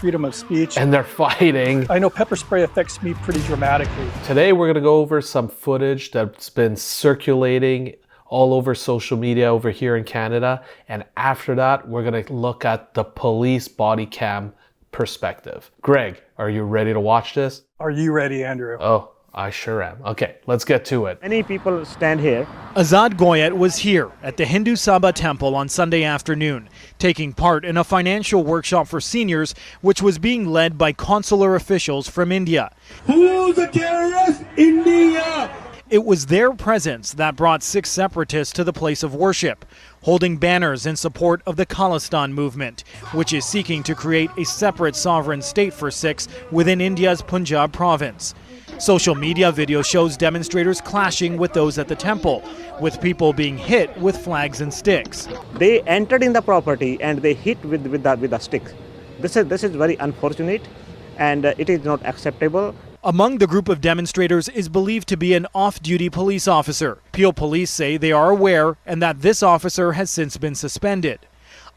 freedom of speech. And they're fighting. I know pepper spray affects me pretty dramatically. Today we're gonna go over some footage that's been circulating all over social media over here in Canada. And after that, we're gonna look at the police body cam perspective. Greg, are you ready to watch this? Are you ready, Andrew? Oh, I sure am. Okay, let's get to it. Many people stand here. Azad Goyat was here at the Hindu Sabha temple on Sunday afternoon, taking part in a financial workshop for seniors, which was being led by consular officials from India. Who's a terrorist? India! It was their presence that brought Sikh separatists to the place of worship, holding banners in support of the Khalistan movement, which is seeking to create a separate sovereign state for Sikhs within India's Punjab province. Social media video shows demonstrators clashing with those at the temple, with people being hit with flags and sticks. They entered in the property and they hit with the stick. This is very unfortunate, and it is not acceptable. Among the group of demonstrators is believed to be an off-duty police officer. Peel police say they are aware and that this officer has since been suspended.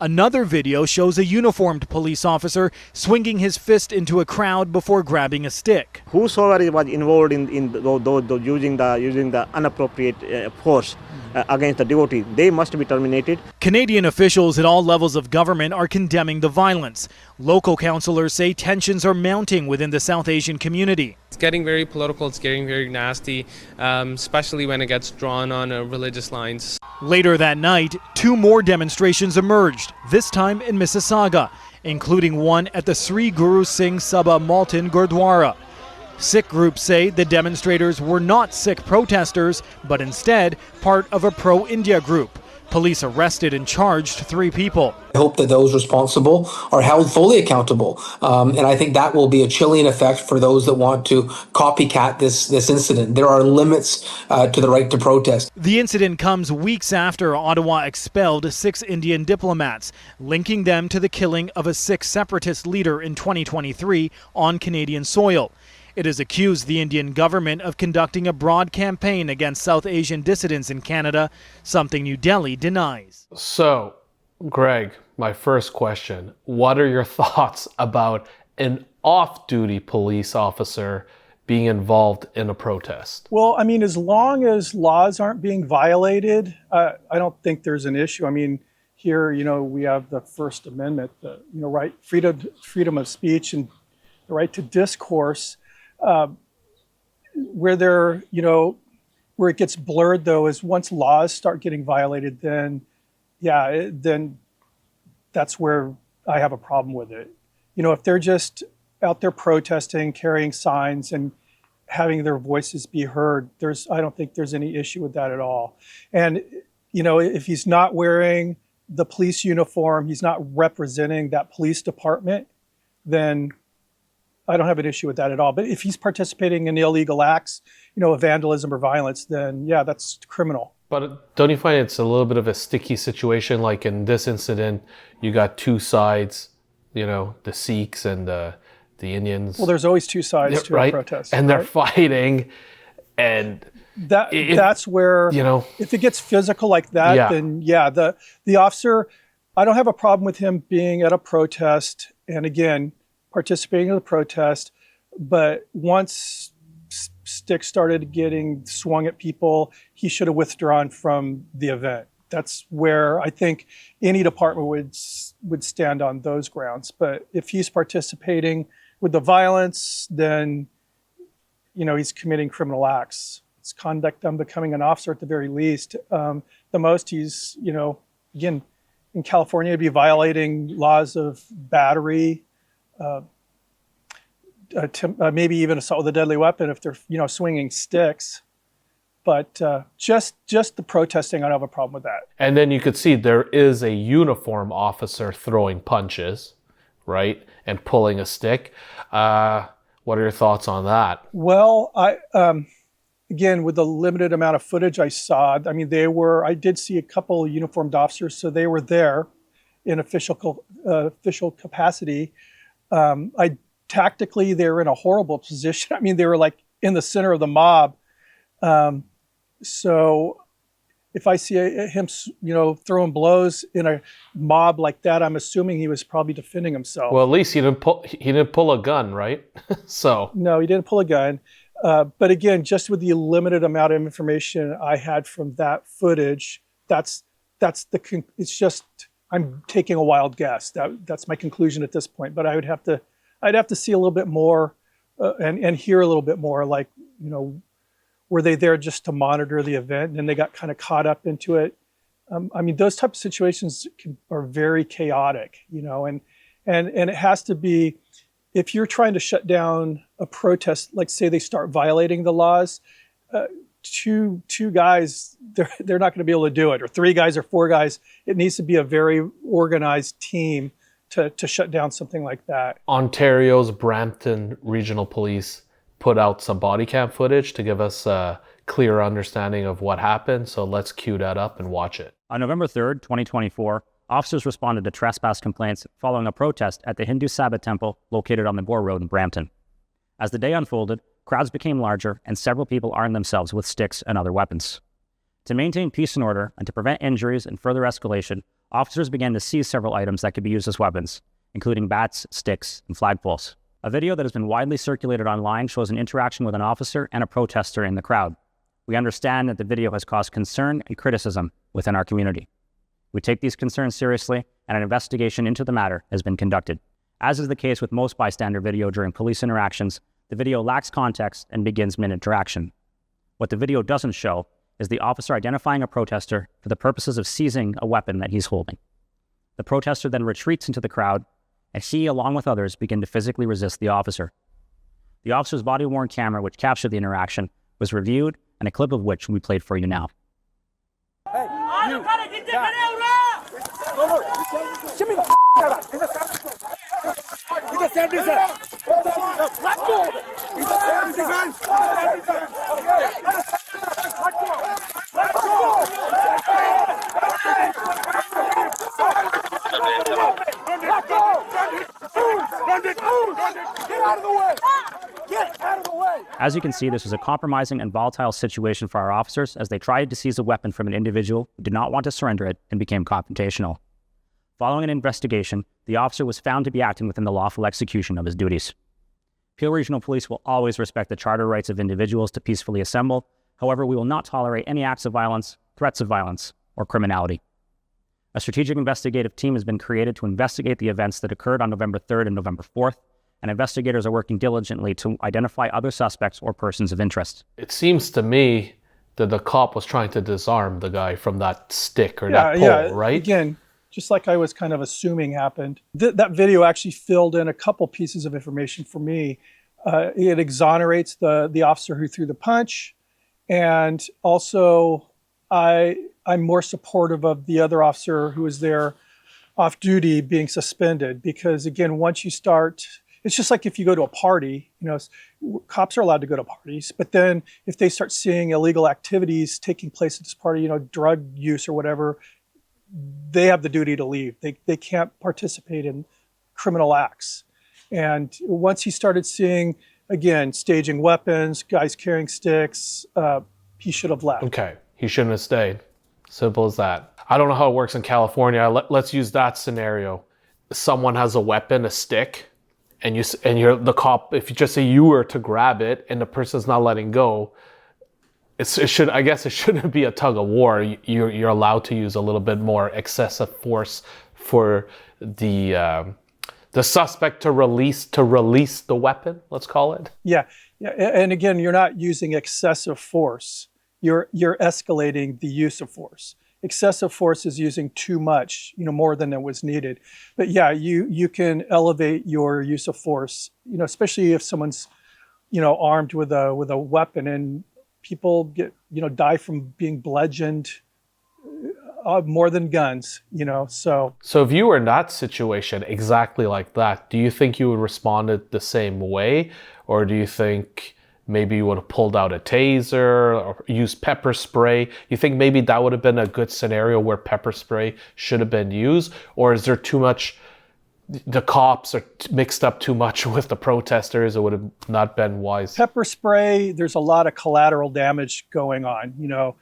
Another video shows a uniformed police officer swinging his fist into a crowd before grabbing a stick. Whosoever was involved in using the inappropriate force against the devotee, they must be terminated. Canadian officials at all levels of government are condemning the violence. Local councillors say tensions are mounting within the South Asian community. It's getting very political, it's getting very nasty, especially when it gets drawn on religious lines. Later that night, two more demonstrations emerged, this time in Mississauga, including one at the Sri Guru Singh Sabha Malton Gurdwara. Sikh groups say the demonstrators were not Sikh protesters, but instead part of a pro-India group. Police arrested and charged 3 people. I hope that those responsible are held fully accountable. And I think that will be a chilling effect for those that want to copycat this incident. There are limits to the right to protest. The incident comes weeks after Ottawa expelled 6 Indian diplomats, linking them to the killing of a Sikh separatist leader in 2023 on Canadian soil. It has accused the Indian government of conducting a broad campaign against South Asian dissidents in Canada, something New Delhi denies. So, Greg, my first question, what are your thoughts about an off-duty police officer being involved in a protest? Well, I mean, as long as laws aren't being violated, I don't think there's an issue. I mean, here, we have the First Amendment, the right, freedom of speech and the right to discourse. Where it gets blurred though is once laws start getting violated, then then that's where I have a problem with it. If they're just out there protesting, carrying signs and having their voices be heard, I don't think there's any issue with that at all. And if he's not wearing the police uniform, he's not representing that police department, then I don't have an issue with that at all. But if he's participating in illegal acts, of vandalism or violence, then yeah, that's criminal. But don't you find it's a little bit of a sticky situation? Like in this incident, you got two sides, the Sikhs and the Indians. Well, there's always two sides to a protest. And they're fighting. And that's where, if it gets physical like that, then yeah, the officer, I don't have a problem with him being at a protest. And again, participating in the protest, but once sticks started getting swung at people, he should have withdrawn from the event. That's where I think any department would stand on those grounds. But if he's participating with the violence, then he's committing criminal acts. It's conduct unbecoming an officer at the very least. The most he's again in California, he'd be violating laws of battery. Maybe even assault with a deadly weapon if they're swinging sticks, but just the protesting, I don't have a problem with that. And then you could see there is a uniform officer throwing punches, right, and pulling a stick. What are your thoughts on that? Well, again, with the limited amount of footage I saw, I mean, I did see a couple of uniformed officers, so they were there in official capacity. Tactically, they were in a horrible position. I mean, they were like in the center of the mob. So if I see him, throwing blows in a mob like that, I'm assuming he was probably defending himself. Well, at least he didn't pull a gun, right? So no, he didn't pull a gun. But again, just with the limited amount of information I had from that footage, it's just, I'm taking a wild guess. That's my conclusion at this point. But I'd have to see a little bit more and hear a little bit more. Like, were they there just to monitor the event and then they got kind of caught up into it? I mean, those type of situations are very chaotic, and it has to be, if you're trying to shut down a protest, like say they start violating the laws, two guys, they're not going to be able to do it, or 3 guys or 4 guys. It needs to be a very organized team to shut down something like that. Ontario's Brampton Regional Police put out some body cam footage to give us a clear understanding of what happened. So let's cue that up and watch it. On November 3rd, 2024, officers responded to trespass complaints following a protest at the Hindu Sabbath temple located on the Gore Road in Brampton. As the day unfolded, crowds became larger and several people armed themselves with sticks and other weapons. To maintain peace and order and to prevent injuries and further escalation, officers began to seize several items that could be used as weapons, including bats, sticks, and flagpoles. A video that has been widely circulated online shows an interaction with an officer and a protester in the crowd. We understand that the video has caused concern and criticism within our community. We take these concerns seriously, and an investigation into the matter has been conducted. As is the case with most bystander video during police interactions, the video lacks context and begins mid-interaction. What the video doesn't show is the officer identifying a protester for the purposes of seizing a weapon that he's holding. The protester then retreats into the crowd, and he, along with others, begin to physically resist the officer. The officer's body-worn camera, which captured the interaction, was reviewed, and a clip of which we played for you now. Hey, you. As you can see, this was a compromising and volatile situation for our officers as they tried to seize a weapon from an individual who did not want to surrender it and became confrontational. Following an investigation, the officer was found to be acting within the lawful execution of his duties. Peel Regional Police will always respect the charter rights of individuals to peacefully assemble. However, we will not tolerate any acts of violence, threats of violence, or criminality. A strategic investigative team has been created to investigate the events that occurred on November 3rd and November 4th, and investigators are working diligently to identify other suspects or persons of interest. It seems to me that the cop was trying to disarm the guy from that stick or that pole, right? Again, just like I was kind of assuming happened. That video actually filled in a couple pieces of information for me. It exonerates the officer who threw the punch, and also I'm more supportive of the other officer who was there off duty being suspended, because again, once you start, it's just like if you go to a party, cops are allowed to go to parties, but then if they start seeing illegal activities taking place at this party, drug use or whatever, they have the duty to leave. They can't participate in criminal acts. And once he started seeing, again, staging weapons, guys carrying sticks, he should have left. Okay, he shouldn't have stayed. Simple as that. I don't know how it works in California. Let's use that scenario. Someone has a weapon, a stick, and you're the cop. If you just say you were to grab it and the person's not letting go, it shouldn't be a tug of war. You're allowed to use a little bit more excessive force for the suspect to release the weapon. Let's call it. Yeah. And again, you're not using excessive force. You're escalating the use of force. Excessive force is using too much, more than it was needed. But yeah, you can elevate your use of force, especially if someone's, armed with a weapon, and people die from being bludgeoned more than guns, so. So if you were in that situation exactly like that, do you think you would respond the same way? Or do you think maybe you would have pulled out a taser or used pepper spray? You think maybe that would have been a good scenario where pepper spray should have been used? Or is there too much, the cops are mixed up too much with the protesters? It would have not been wise. Pepper spray, there's a lot of collateral damage going on,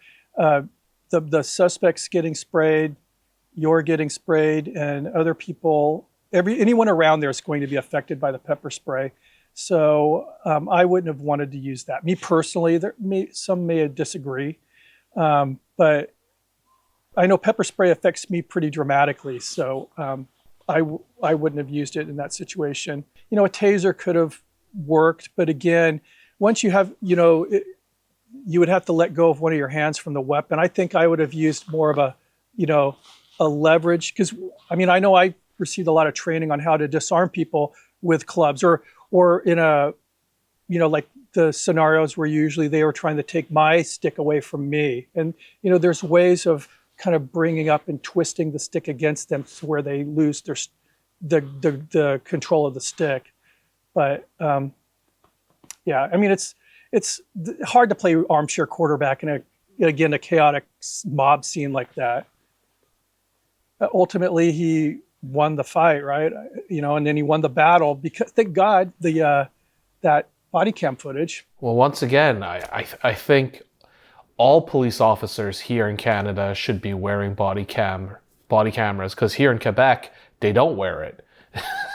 the suspect's getting sprayed, you're getting sprayed, and other people, anyone around there is going to be affected by the pepper spray. So I wouldn't have wanted to use that. Me personally, some may disagree, but I know pepper spray affects me pretty dramatically. So I wouldn't have used it in that situation. You know, a taser could have worked, but again, once you have, you know, you would have to let go of one of your hands from the weapon. I think I would have used more of a, you know, a leverage, because I mean, I know I received a lot of training on how to disarm people with clubs, or in a, you know, like the scenarios where usually they were trying to take my stick away from me. And, you know, there's ways of kind of bringing up and twisting the stick against them to where they lose the control of the stick. But yeah, I mean, it's hard to play armchair quarterback in a chaotic mob scene like that. Ultimately, he won the fight, right? You know, and then he won the battle because, thank God, that body cam footage. Well, once again, I think all police officers here in Canada should be wearing body cameras, because here in Quebec, they don't wear it.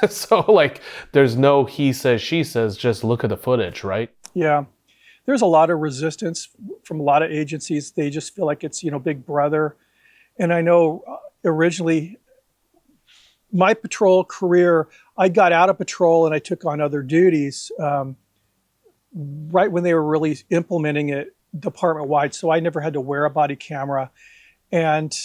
So, like, there's no he says, she says, just look at the footage, right? Yeah. There's a lot of resistance from a lot of agencies. They just feel like it's, you know, Big Brother. And I know originally, my patrol career, I got out of patrol and I took on other duties right when they were really implementing it department-wide. So I never had to wear a body camera. And,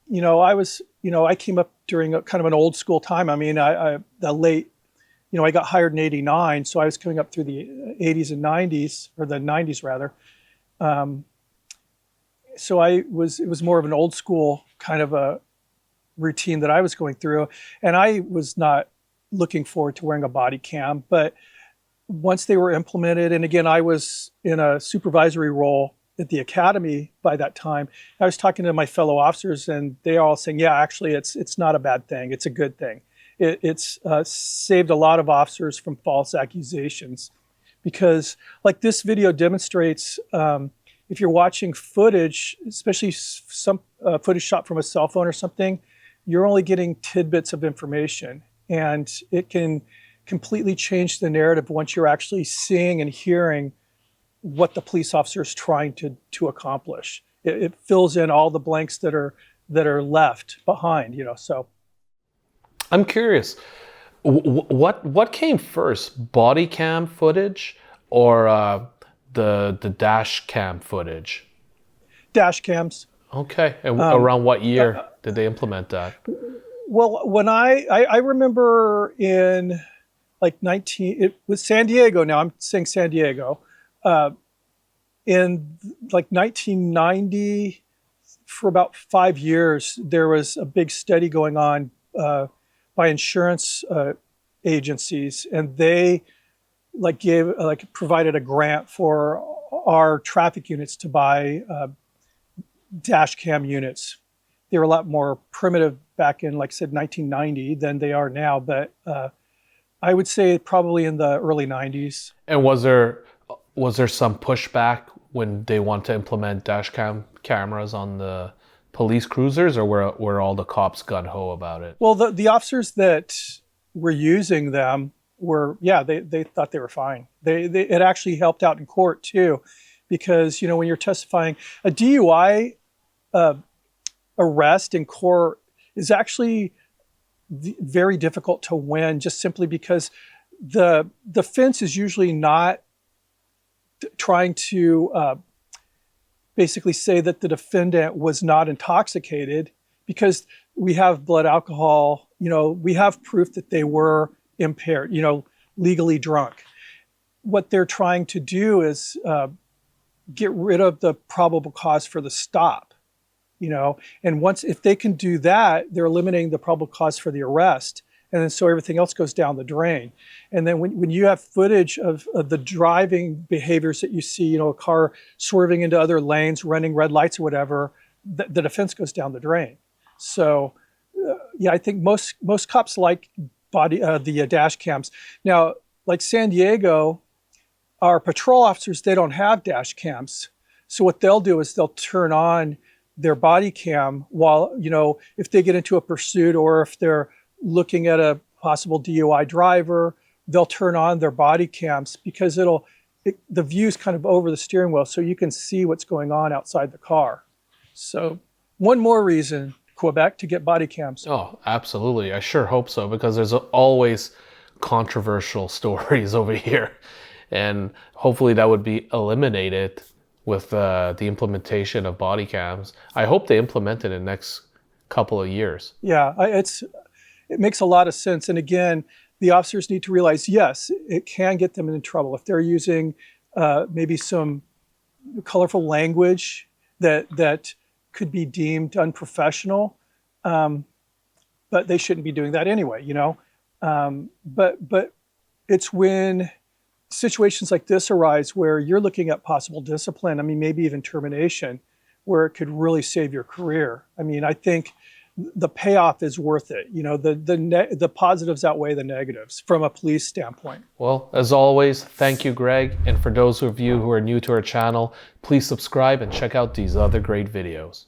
you know, I came up during a kind of an old school time. I mean, I got hired in '89, so I was coming up through the 80s and 90s, or the 90s rather. So it was more of an old school kind of a routine that I was going through, and I was not looking forward to wearing a body cam. But once they were implemented, and again, I was in a supervisory role at the academy by that time, I was talking to my fellow officers, and they are all saying, yeah, actually, it's not a bad thing. It's a good thing. It's saved a lot of officers from false accusations, because like this video demonstrates, if you're watching footage, especially some footage shot from a cell phone or something, you're only getting tidbits of information, and it can completely change the narrative once you're actually seeing and hearing what the police officer is trying to accomplish. It fills in all the blanks that are left behind, you know. So I'm curious, what came first, body cam footage or the dash cam footage? Dash cams. Okay, and around what year did they implement that? Well, when I remember in like it was San Diego. Now I'm saying San Diego. In like 1990, for about 5 years, there was a big study going on by insurance agencies, and they provided a grant for our traffic units to buy dash cam units. They were a lot more primitive back in, like I said, 1990 than they are now, but I would say probably in the early 90s. And was there some pushback when they want to implement dash cam cameras on the police cruisers, or were all the cops gung-ho about it? Well, the officers that were using them were, yeah, they thought they were fine. It actually helped out in court too, because, you know, when you're testifying, a DUI arrest in court is actually very difficult to win, just simply because the defense is usually not trying to basically say that the defendant was not intoxicated, because we have blood alcohol, you know, we have proof that they were impaired, you know, legally drunk. What they're trying to do is get rid of the probable cause for the stop, you know, and if they can do that, they're eliminating the probable cause for the arrest. And then so everything else goes down the drain. And then when you have footage of the driving behaviors that you see, you know, a car swerving into other lanes, running red lights or whatever, the defense goes down the drain. So yeah, I think most cops like the dash cams. Now, like San Diego, our patrol officers, they don't have dash cams. So what they'll do is they'll turn on their body cam while, if they get into a pursuit or if they're looking at a possible DUI driver, they'll turn on their body cams because the view's kind of over the steering wheel so you can see what's going on outside the car. So one more reason, Quebec, to get body cams. Oh, absolutely. I sure hope so, because there's always controversial stories over here. And hopefully that would be eliminated with the implementation of body cams. I hope they implement it in the next couple of years. Yeah, it makes a lot of sense. And again, the officers need to realize, yes, it can get them into trouble if they're using maybe some colorful language that could be deemed unprofessional, but they shouldn't be doing that anyway, But it's when situations like this arise where you're looking at possible discipline, maybe even termination, where it could really save your career. I think the payoff is worth it. The positives outweigh the negatives from a police standpoint. Well, as always, thank you, Greg. And for those of you who are new to our channel, please subscribe and check out these other great videos.